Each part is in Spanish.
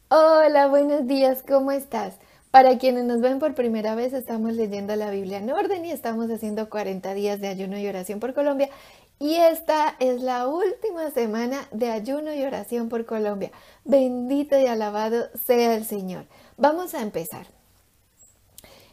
Hola, buenos días, ¿cómo estás? Para quienes nos ven por primera vez, estamos leyendo la Biblia en orden y estamos haciendo 40 días de ayuno y oración por Colombia. Y esta es la última semana de ayuno y oración por Colombia. Bendito y alabado sea el Señor. Vamos a empezar.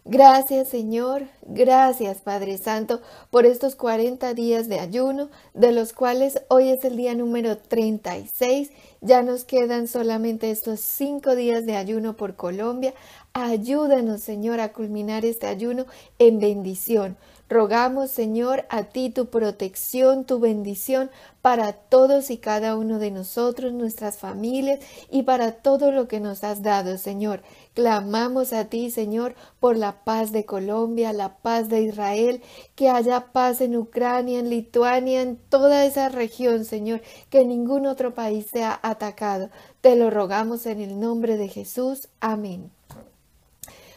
Gracias Señor, gracias Padre Santo por estos 40 días de ayuno, de los cuales hoy es el día número 36. Ya nos quedan solamente estos 5 días de ayuno por Colombia. Ayúdanos Señor a culminar este ayuno en bendición. Rogamos, Señor, a ti tu protección, tu bendición para todos y cada uno de nosotros, nuestras familias y para todo lo que nos has dado, Señor. Clamamos a ti, Señor, por la paz de Colombia, la paz de Israel, que haya paz en Ucrania, en Lituania, en toda esa región, Señor, que ningún otro país sea atacado. Te lo rogamos en el nombre de Jesús. Amén.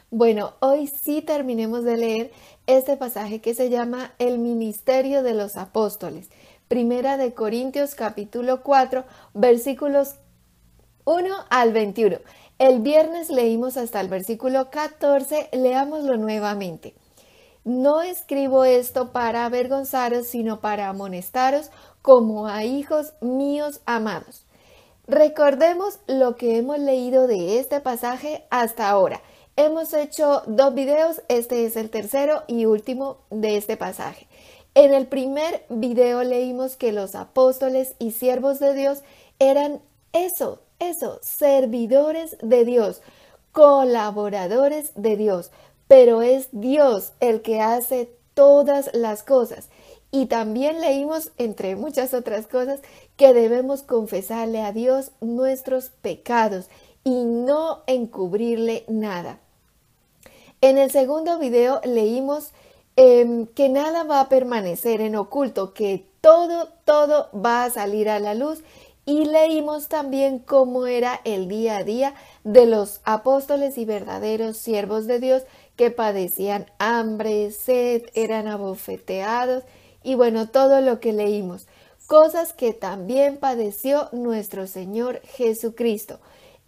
Bueno, hoy sí terminemos de leer este pasaje que se llama El ministerio de los apóstoles. Primera de Corintios capítulo 4, versículos 1 al 21. El viernes leímos hasta el versículo 14, leámoslo nuevamente. No escribo esto para avergonzaros, sino para amonestaros como a hijos míos amados. Recordemos lo que hemos leído de este pasaje hasta ahora. Hemos hecho 2 videos, este es el tercero y último de este pasaje. En el primer video leímos que los apóstoles y siervos de Dios eran eso, servidores de Dios, colaboradores de Dios, pero es Dios el que hace todas las cosas. Y también leímos, entre muchas otras cosas, que debemos confesarle a Dios nuestros pecados y no encubrirle nada. En el segundo video leímos que nada va a permanecer en oculto, que todo va a salir a la luz. Y leímos también cómo era el día a día de los apóstoles y verdaderos siervos de Dios que padecían hambre, sed, eran abofeteados y bueno, todo lo que leímos. Cosas que también padeció nuestro Señor Jesucristo.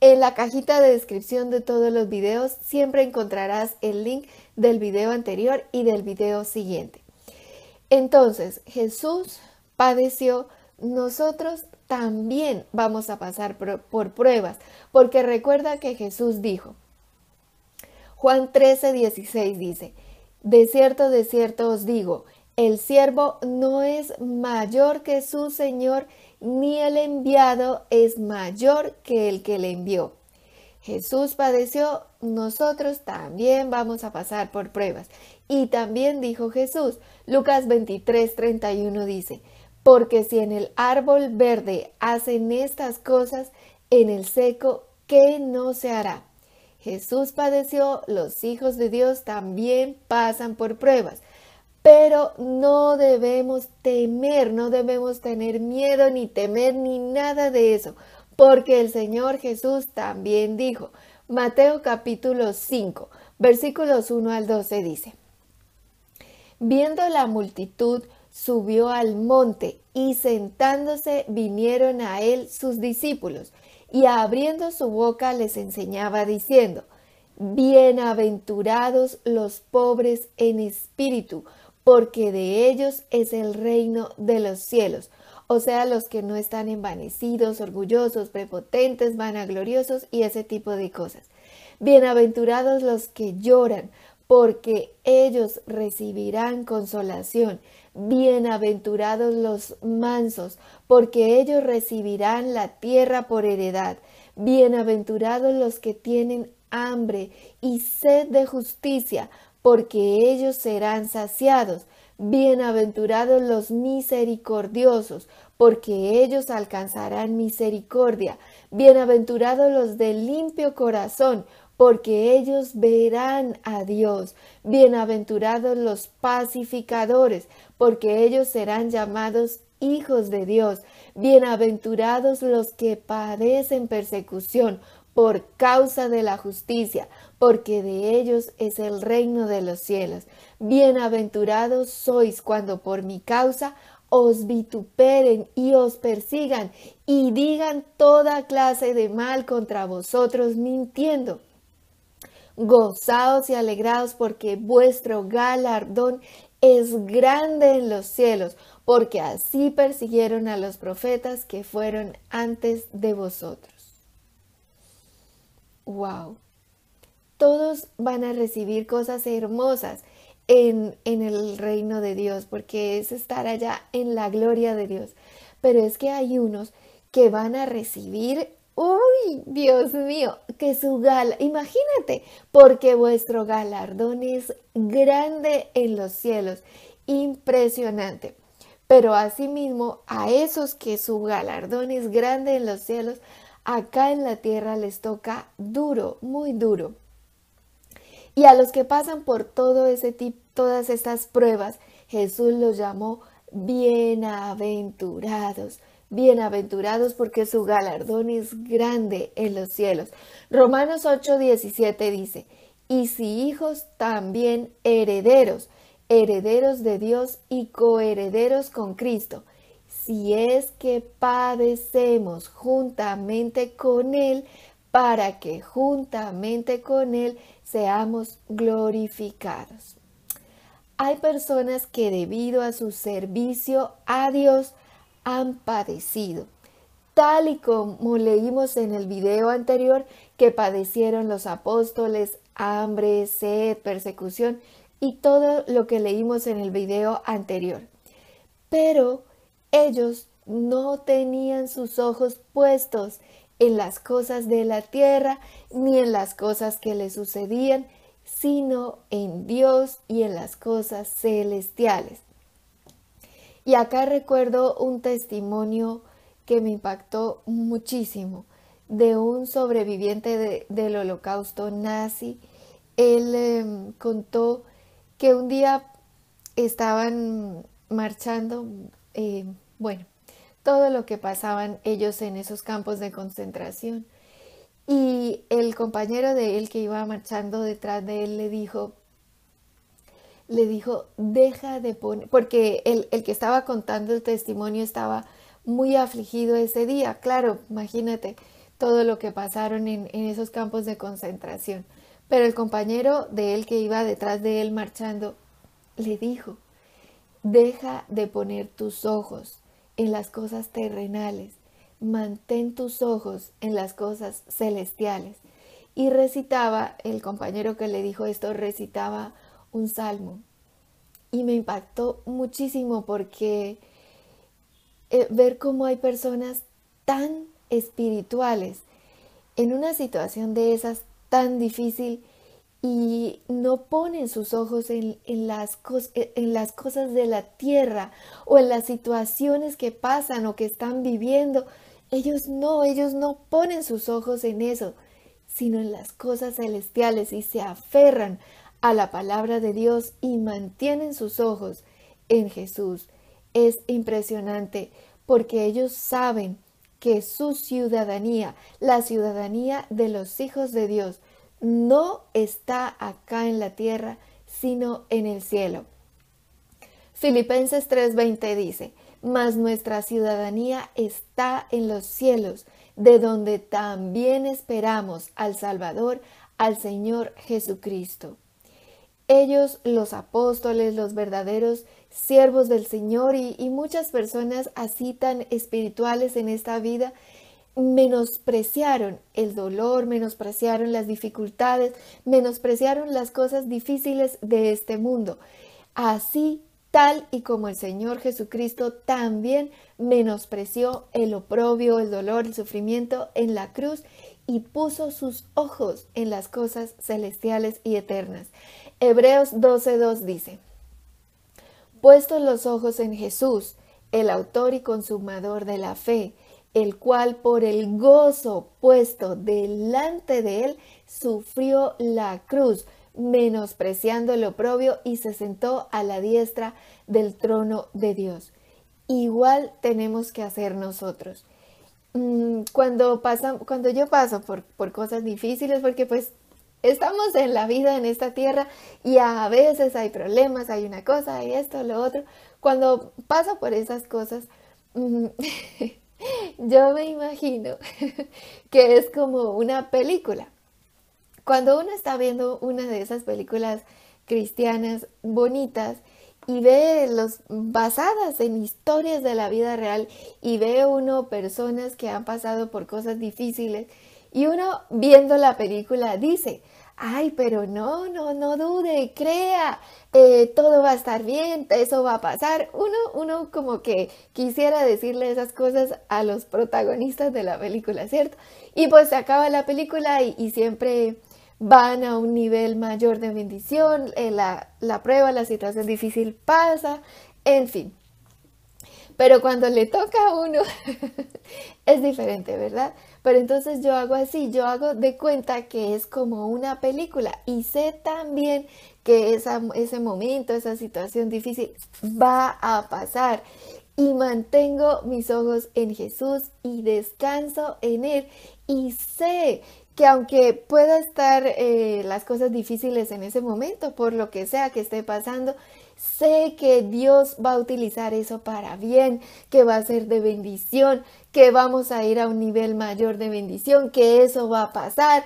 En la cajita de descripción de todos los videos siempre encontrarás el link del video anterior y del video siguiente. Entonces, Jesús padeció, nosotros también vamos a pasar por pruebas, porque recuerda que Jesús dijo, Juan 13:16 dice, de cierto os digo, el siervo no es mayor que su Señor, ni el enviado es mayor que el que le envió. Jesús padeció, nosotros también vamos a pasar por pruebas. Y también dijo Jesús, Lucas 23:31 dice, porque si en el árbol verde hacen estas cosas, en el seco, ¿qué no se hará? Jesús padeció, los hijos de Dios también pasan por pruebas. Pero no debemos temer, no debemos tener miedo ni temer ni nada de eso, porque el Señor Jesús también dijo, Mateo capítulo 5, versículos 1 al 12 dice, viendo la multitud, subió al monte y sentándose vinieron a él sus discípulos y abriendo su boca les enseñaba diciendo, bienaventurados los pobres en espíritu, porque de ellos es el reino de los cielos. O sea, los que no están envanecidos, orgullosos, prepotentes, vanagloriosos y ese tipo de cosas. Bienaventurados los que lloran, porque ellos recibirán consolación. Bienaventurados los mansos, porque ellos recibirán la tierra por heredad. Bienaventurados los que tienen hambre y sed de justicia, porque ellos serán saciados. Bienaventurados los misericordiosos, porque ellos alcanzarán misericordia. Bienaventurados los de limpio corazón, porque ellos verán a Dios. Bienaventurados los pacificadores, porque ellos serán llamados hijos de Dios. Bienaventurados los que padecen persecución por causa de la justicia, porque de ellos es el reino de los cielos. Bienaventurados sois cuando por mi causa os vituperen y os persigan y digan toda clase de mal contra vosotros mintiendo. Gozaos y alegraos porque vuestro galardón es grande en los cielos, porque así persiguieron a los profetas que fueron antes de vosotros. Wow. Todos van a recibir cosas hermosas en el reino de Dios, porque es estar allá en la gloria de Dios. Pero es que hay unos que van a recibir, uy, Dios mío, que imagínate, porque vuestro galardón es grande en los cielos, impresionante. Pero asimismo, a esos que su galardón es grande en los cielos, acá en la tierra les toca duro, muy duro. Y a los que pasan por todas estas pruebas, Jesús los llamó bienaventurados. Bienaventurados porque su galardón es grande en los cielos. Romanos 8:17 dice, y si hijos, también herederos, herederos de Dios y coherederos con Cristo, si es que padecemos juntamente con Él, para que juntamente con Él seamos glorificados. Hay personas que debido a su servicio a Dios han padecido, tal y como leímos en el video anterior que padecieron los apóstoles, hambre, sed, persecución y todo lo que leímos en el video anterior. Pero ellos no tenían sus ojos puestos en las cosas de la tierra ni en las cosas que les sucedían, sino en Dios y en las cosas celestiales. Y acá recuerdo un testimonio que me impactó muchísimo de un sobreviviente del holocausto nazi. Él contó que un día estaban marchando, todo lo que pasaban ellos en esos campos de concentración. Y el compañero de él que iba marchando detrás de él le dijo, deja de poner, porque el que estaba contando el testimonio estaba muy afligido ese día. Claro, imagínate todo lo que pasaron en esos campos de concentración. Pero el compañero de él que iba detrás de él marchando le dijo, deja de poner tus ojos en las cosas terrenales, mantén tus ojos en las cosas celestiales. Y recitaba, el compañero que le dijo esto, recitaba un salmo. Y me impactó muchísimo porque ver cómo hay personas tan espirituales en una situación de esas tan difícil y no ponen sus ojos en las cosas de la tierra o en las situaciones que pasan o que están viviendo. Ellos no ponen sus ojos en eso, sino en las cosas celestiales y se aferran a la palabra de Dios y mantienen sus ojos en Jesús. Es impresionante porque ellos saben que su ciudadanía, la ciudadanía de los hijos de Dios, no está acá en la tierra, sino en el cielo. Filipenses 3:20 dice, mas nuestra ciudadanía está en los cielos, de donde también esperamos al Salvador, al Señor Jesucristo. Ellos, los apóstoles, los verdaderos siervos del Señor y muchas personas así tan espirituales en esta vida, menospreciaron el dolor, menospreciaron las dificultades, menospreciaron las cosas difíciles de este mundo. Así, tal y como el Señor Jesucristo también menospreció el oprobio, el dolor, el sufrimiento en la cruz y puso sus ojos en las cosas celestiales y eternas. Hebreos 12:2 dice, puestos los ojos en Jesús, el autor y consumador de la fe, el cual por el gozo puesto delante de él sufrió la cruz, menospreciando el oprobio y se sentó a la diestra del trono de Dios. Igual tenemos que hacer nosotros. Cuando yo paso por cosas difíciles, porque pues estamos en la vida en esta tierra y a veces hay problemas, hay una cosa, hay esto, lo otro. Cuando paso por esas cosas, mm, yo me imagino que es como una película. Cuando uno está viendo una de esas películas cristianas bonitas y ve los basadas en historias de la vida real y ve uno personas que han pasado por cosas difíciles y uno viendo la película dice, ay, pero no dude, crea, todo va a estar bien, eso va a pasar. Uno como que quisiera decirle esas cosas a los protagonistas de la película, ¿cierto? Y pues se acaba la película y siempre van a un nivel mayor de bendición, la prueba, la situación difícil pasa, en fin. Pero cuando le toca a uno es diferente, ¿verdad? Pero entonces yo hago así, yo hago de cuenta que es como una película y sé también que ese momento, esa situación difícil va a pasar. Y mantengo mis ojos en Jesús y descanso en Él. Y sé que aunque pueda estar las cosas difíciles en ese momento, por lo que sea que esté pasando, sé que Dios va a utilizar eso para bien, que va a ser de bendición, que vamos a ir a un nivel mayor de bendición, que eso va a pasar,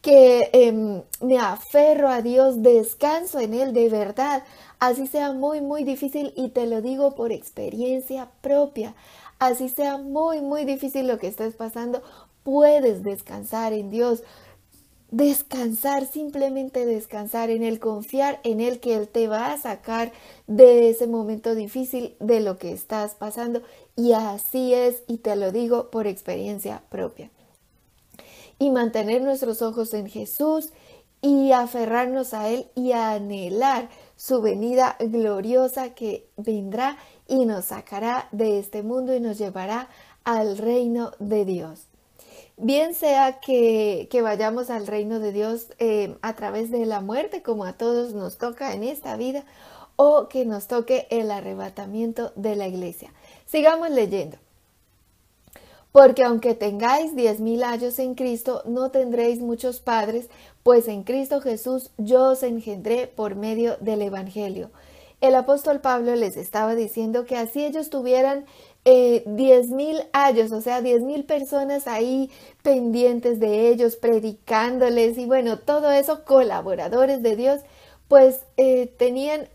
que me aferro a Dios, descanso en Él de verdad, así sea muy difícil y te lo digo por experiencia propia, así sea muy difícil lo que estés pasando, puedes descansar en Dios. Descansar, simplemente descansar en Él, confiar en Él que Él te va a sacar de ese momento difícil, de lo que estás pasando. Y así es, y te lo digo por experiencia propia. Y mantener nuestros ojos en Jesús y aferrarnos a Él y a anhelar su venida gloriosa que vendrá y nos sacará de este mundo y nos llevará al reino de Dios. Bien sea que vayamos al reino de Dios a través de la muerte, como a todos nos toca en esta vida, o que nos toque el arrebatamiento de la iglesia. Sigamos leyendo. Porque aunque tengáis 10,000 años en Cristo, no tendréis muchos padres, pues en Cristo Jesús yo os engendré por medio del Evangelio. El apóstol Pablo les estaba diciendo que así ellos tuvieran 10,000 años, o sea, 10,000 personas ahí pendientes de ellos, predicándoles y bueno, todo eso, colaboradores de Dios, pues tenían,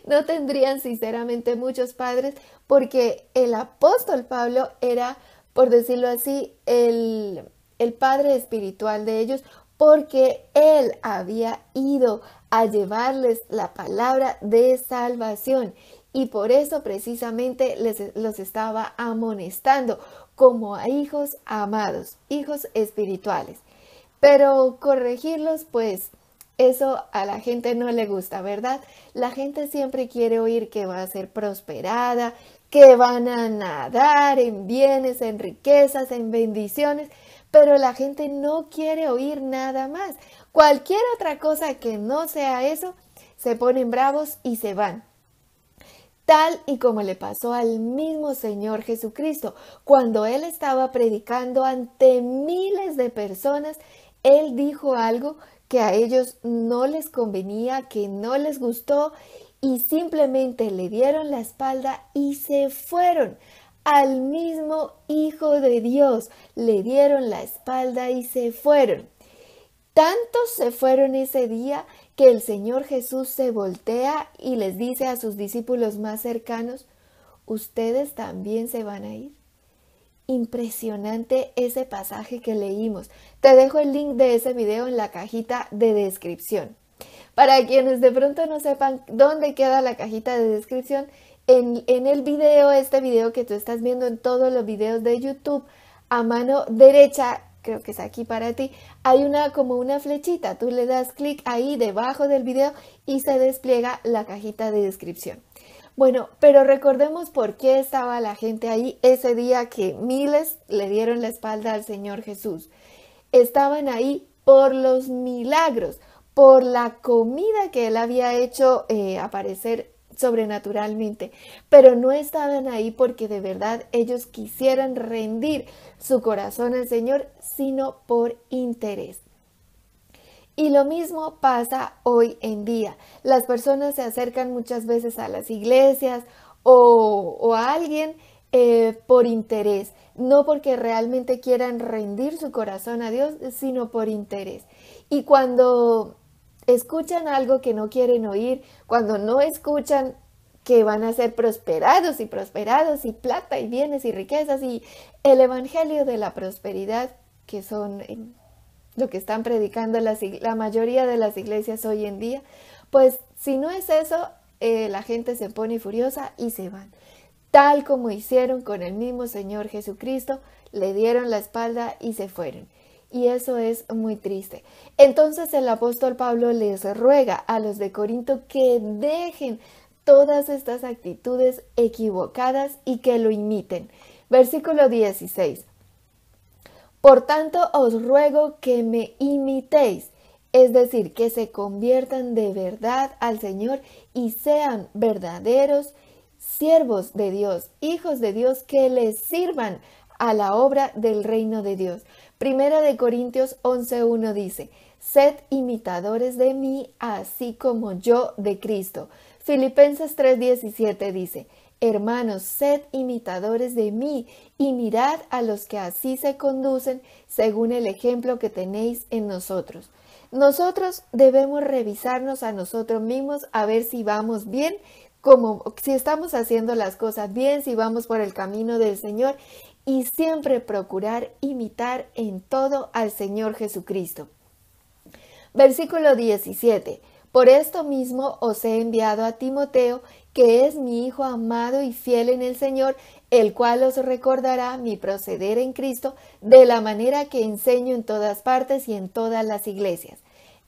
no tendrían sinceramente muchos padres, porque el apóstol Pablo era, por decirlo así, el padre espiritual de ellos, porque él había ido a llevarles la palabra de salvación y por eso precisamente los estaba amonestando como a hijos amados, hijos espirituales. Pero corregirlos, pues eso a la gente no le gusta, ¿verdad? La gente siempre quiere oír que va a ser prosperada, que van a nadar en bienes, en riquezas, en bendiciones, pero la gente no quiere oír nada más. Cualquier otra cosa que no sea eso, se ponen bravos y se van. Tal y como le pasó al mismo Señor Jesucristo, cuando Él estaba predicando ante miles de personas, Él dijo algo que a ellos no les convenía, que no les gustó y simplemente le dieron la espalda y se fueron. Al mismo Hijo de Dios le dieron la espalda y se fueron. Tantos se fueron ese día que el Señor Jesús se voltea y les dice a sus discípulos más cercanos, ¿ustedes también se van a ir? Impresionante ese pasaje que leímos. Te dejo el link de ese video en la cajita de descripción. Para quienes de pronto no sepan dónde queda la cajita de descripción, en el video, este video que tú estás viendo en todos los videos de YouTube, a mano derecha, creo que es aquí para ti, hay como una flechita, tú le das clic ahí debajo del video y se despliega la cajita de descripción. Bueno, pero recordemos por qué estaba la gente ahí ese día que miles le dieron la espalda al Señor Jesús. Estaban ahí por los milagros, por la comida que Él había hecho aparecer sobrenaturalmente, pero no estaban ahí porque de verdad ellos quisieran rendir su corazón al Señor, sino por interés. Y lo mismo pasa hoy en día. Las personas se acercan muchas veces a las iglesias o a alguien por interés, no porque realmente quieran rendir su corazón a Dios, sino por interés. Y cuando escuchan algo que no quieren oír, cuando no escuchan que van a ser prosperados y plata y bienes y riquezas y el evangelio de la prosperidad que son lo que están predicando la mayoría de las iglesias hoy en día, pues si no es eso, la gente se pone furiosa y se van. Tal como hicieron con el mismo Señor Jesucristo, le dieron la espalda y se fueron. Y eso es muy triste. Entonces el apóstol Pablo les ruega a los de Corinto que dejen todas estas actitudes equivocadas y que lo imiten. Versículo 16. Por tanto os ruego que me imitéis, es decir, que se conviertan de verdad al Señor y sean verdaderos siervos de Dios, hijos de Dios, que les sirvan a la obra del reino de Dios. Primera de Corintios 11:1 dice, sed imitadores de mí, así como yo de Cristo. Filipenses 3:17 dice, hermanos, sed imitadores de mí y mirad a los que así se conducen según el ejemplo que tenéis en nosotros. Nosotros debemos revisarnos a nosotros mismos a ver si vamos bien, como si estamos haciendo las cosas bien, si vamos por el camino del Señor y siempre procurar imitar en todo al Señor Jesucristo. Versículo 17. Por esto mismo os he enviado a Timoteo, que es mi hijo amado y fiel en el Señor, el cual os recordará mi proceder en Cristo de la manera que enseño en todas partes y en todas las iglesias.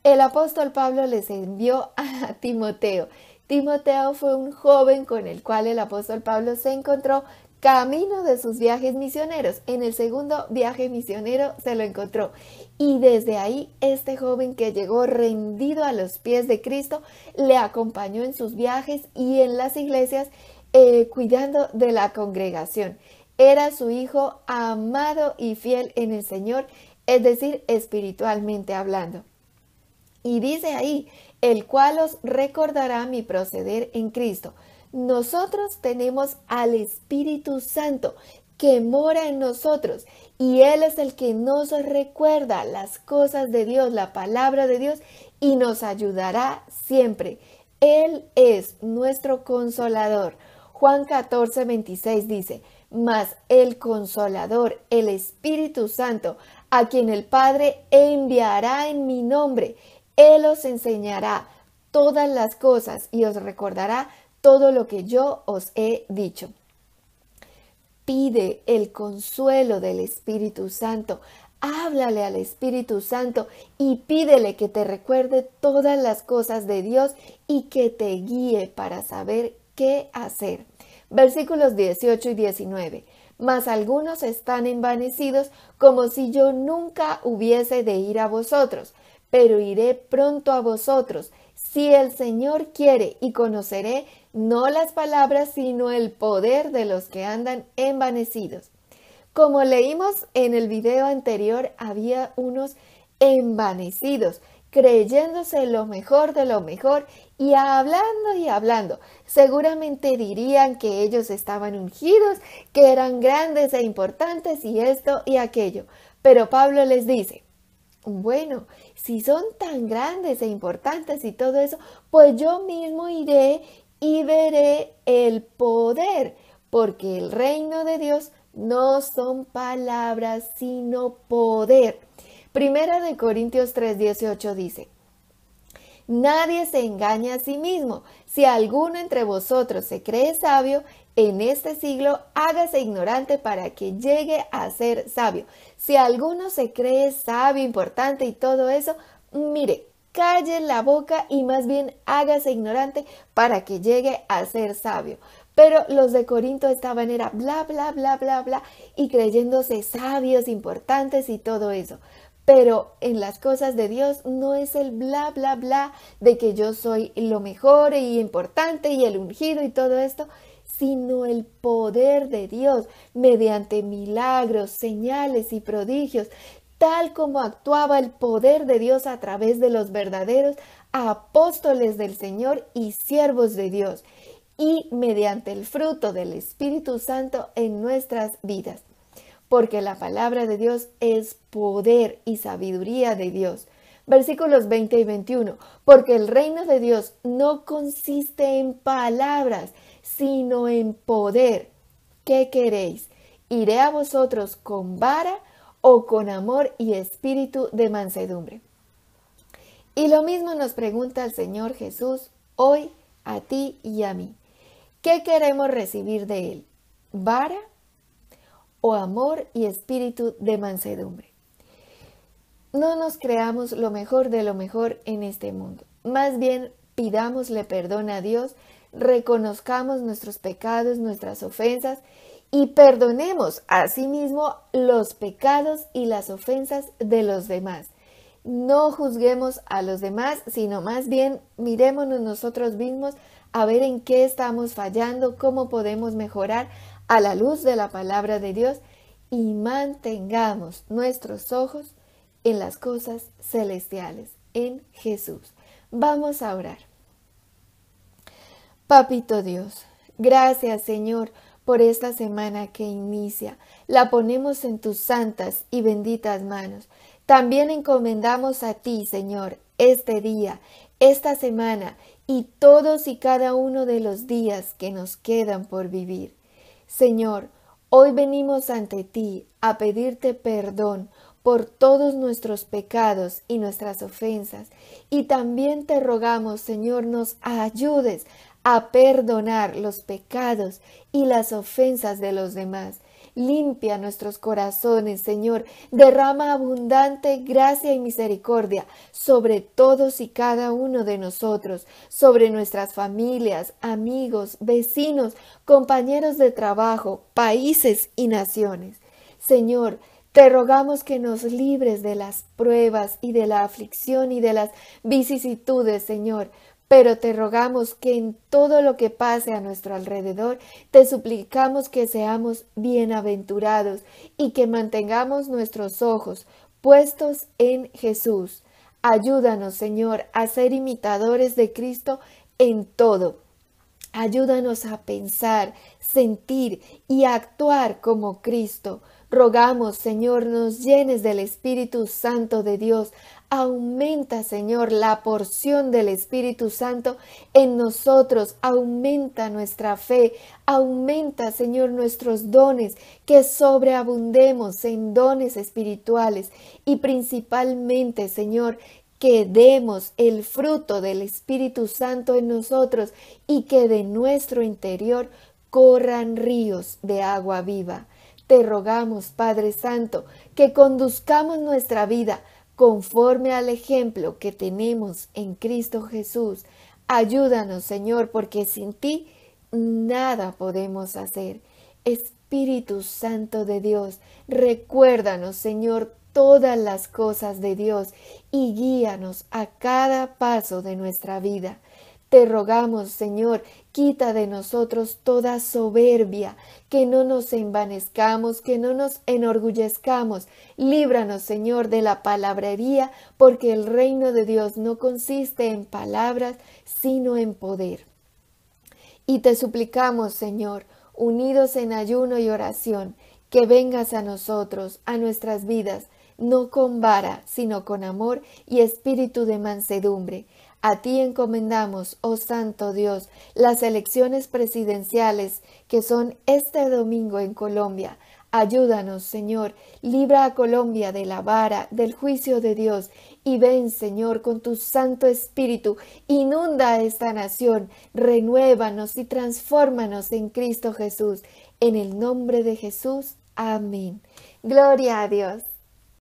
El apóstol Pablo les envió a Timoteo. Timoteo fue un joven con el cual el apóstol Pablo se encontró camino de sus viajes misioneros. En el segundo viaje misionero se lo encontró. Y desde ahí este joven que llegó rendido a los pies de Cristo le acompañó en sus viajes y en las iglesias cuidando de la congregación. Era su hijo amado y fiel en el Señor, es decir, espiritualmente hablando. Y dice ahí, el cual os recordará mi proceder en Cristo. Nosotros tenemos al Espíritu Santo que mora en nosotros y Él es el que nos recuerda las cosas de Dios, la palabra de Dios y nos ayudará siempre. Él es nuestro consolador. Juan 14:26 dice, mas el consolador, el Espíritu Santo, a quien el Padre enviará en mi nombre, Él os enseñará todas las cosas y os recordará todo lo que yo os he dicho. Pide el consuelo del Espíritu Santo. Háblale al Espíritu Santo y pídele que te recuerde todas las cosas de Dios y que te guíe para saber qué hacer. Versículos 18 y 19. Mas algunos están envanecidos como si yo nunca hubiese de ir a vosotros, pero iré pronto a vosotros, si el Señor quiere, y conoceré no las palabras, sino el poder de los que andan envanecidos. Como leímos en el video anterior, había unos envanecidos, creyéndose lo mejor de lo mejor y hablando. Seguramente dirían que ellos estaban ungidos, que eran grandes e importantes y esto y aquello. Pero Pablo les dice, bueno, si son tan grandes e importantes y todo eso, pues yo mismo iré y veré el poder, porque el reino de Dios no son palabras, sino poder. Primera de Corintios 3:18 dice, nadie se engaña a sí mismo. Si alguno entre vosotros se cree sabio, en este siglo hágase ignorante para que llegue a ser sabio. Si alguno se cree sabio, importante y todo eso, mire, calle la boca y más bien hágase ignorante para que llegue a ser sabio. Pero los de Corinto estaban era bla, bla, bla, bla, bla y creyéndose sabios, importantes y todo eso. Pero en las cosas de Dios no es el bla, bla, bla de que yo soy lo mejor y importante y el ungido y todo esto, sino el poder de Dios mediante milagros, señales y prodigios, tal como actuaba el poder de Dios a través de los verdaderos apóstoles del Señor y siervos de Dios, y mediante el fruto del Espíritu Santo en nuestras vidas. Porque la palabra de Dios es poder y sabiduría de Dios. Versículos 20 y 21. Porque el reino de Dios no consiste en palabras, sino en poder. ¿Qué queréis? ¿Iré a vosotros con vara o con amor y espíritu de mansedumbre? Y lo mismo nos pregunta el Señor Jesús hoy a ti y a mí. ¿Qué queremos recibir de Él? ¿Vara o amor y espíritu de mansedumbre? No nos creamos lo mejor de lo mejor en este mundo. Más bien, pidámosle perdón a Dios, reconozcamos nuestros pecados, nuestras ofensas y perdonemos asimismo los pecados y las ofensas de los demás. No juzguemos a los demás, sino más bien mirémonos nosotros mismos a ver en qué estamos fallando, cómo podemos mejorar a la luz de la palabra de Dios y mantengamos nuestros ojos en las cosas celestiales, en Jesús. Vamos a orar. Papito Dios, gracias Señor por esta semana que inicia. La ponemos en tus santas y benditas manos. También encomendamos a ti, Señor, este día, esta semana y todos y cada uno de los días que nos quedan por vivir. Señor, hoy venimos ante ti a pedirte perdón por todos nuestros pecados y nuestras ofensas. Y también te rogamos, Señor, nos ayudes a perdonar los pecados y las ofensas de los demás. Limpia nuestros corazones, Señor. Derrama abundante gracia y misericordia sobre todos y cada uno de nosotros, sobre nuestras familias, amigos, vecinos, compañeros de trabajo, países y naciones. Señor, te rogamos que nos libres de las pruebas y de la aflicción y de las vicisitudes, Señor. Pero te rogamos que en todo lo que pase a nuestro alrededor, te suplicamos que seamos bienaventurados y que mantengamos nuestros ojos puestos en Jesús. Ayúdanos, Señor, a ser imitadores de Cristo en todo. Ayúdanos a pensar, sentir y actuar como Cristo. Rogamos, Señor, nos llenes del Espíritu Santo de Dios. Aumenta, Señor, la porción del Espíritu Santo en nosotros. Aumenta nuestra fe. Aumenta, Señor, nuestros dones, que sobreabundemos en dones espirituales y principalmente, Señor, que demos el fruto del Espíritu Santo en nosotros y que de nuestro interior corran ríos de agua viva. Te rogamos, Padre Santo, que conduzcamos nuestra vida conforme al ejemplo que tenemos en Cristo Jesús. Ayúdanos, Señor, porque sin ti nada podemos hacer. Espíritu Santo de Dios, recuérdanos, Señor, todas las cosas de Dios y guíanos a cada paso de nuestra vida. Te rogamos, Señor, quita de nosotros toda soberbia, que no nos envanezcamos, que no nos enorgullezcamos. Líbranos, Señor, de la palabrería, porque el reino de Dios no consiste en palabras, sino en poder. Y te suplicamos, Señor, unidos en ayuno y oración, que vengas a nosotros, a nuestras vidas, no con vara, sino con amor y espíritu de mansedumbre. A ti encomendamos, oh Santo Dios, las elecciones presidenciales que son este domingo en Colombia. Ayúdanos, Señor, libra a Colombia de la vara, del juicio de Dios, y ven, Señor, con tu Santo Espíritu, inunda a esta nación, renuévanos y transfórmanos en Cristo Jesús. En el nombre de Jesús, amén. Gloria a Dios.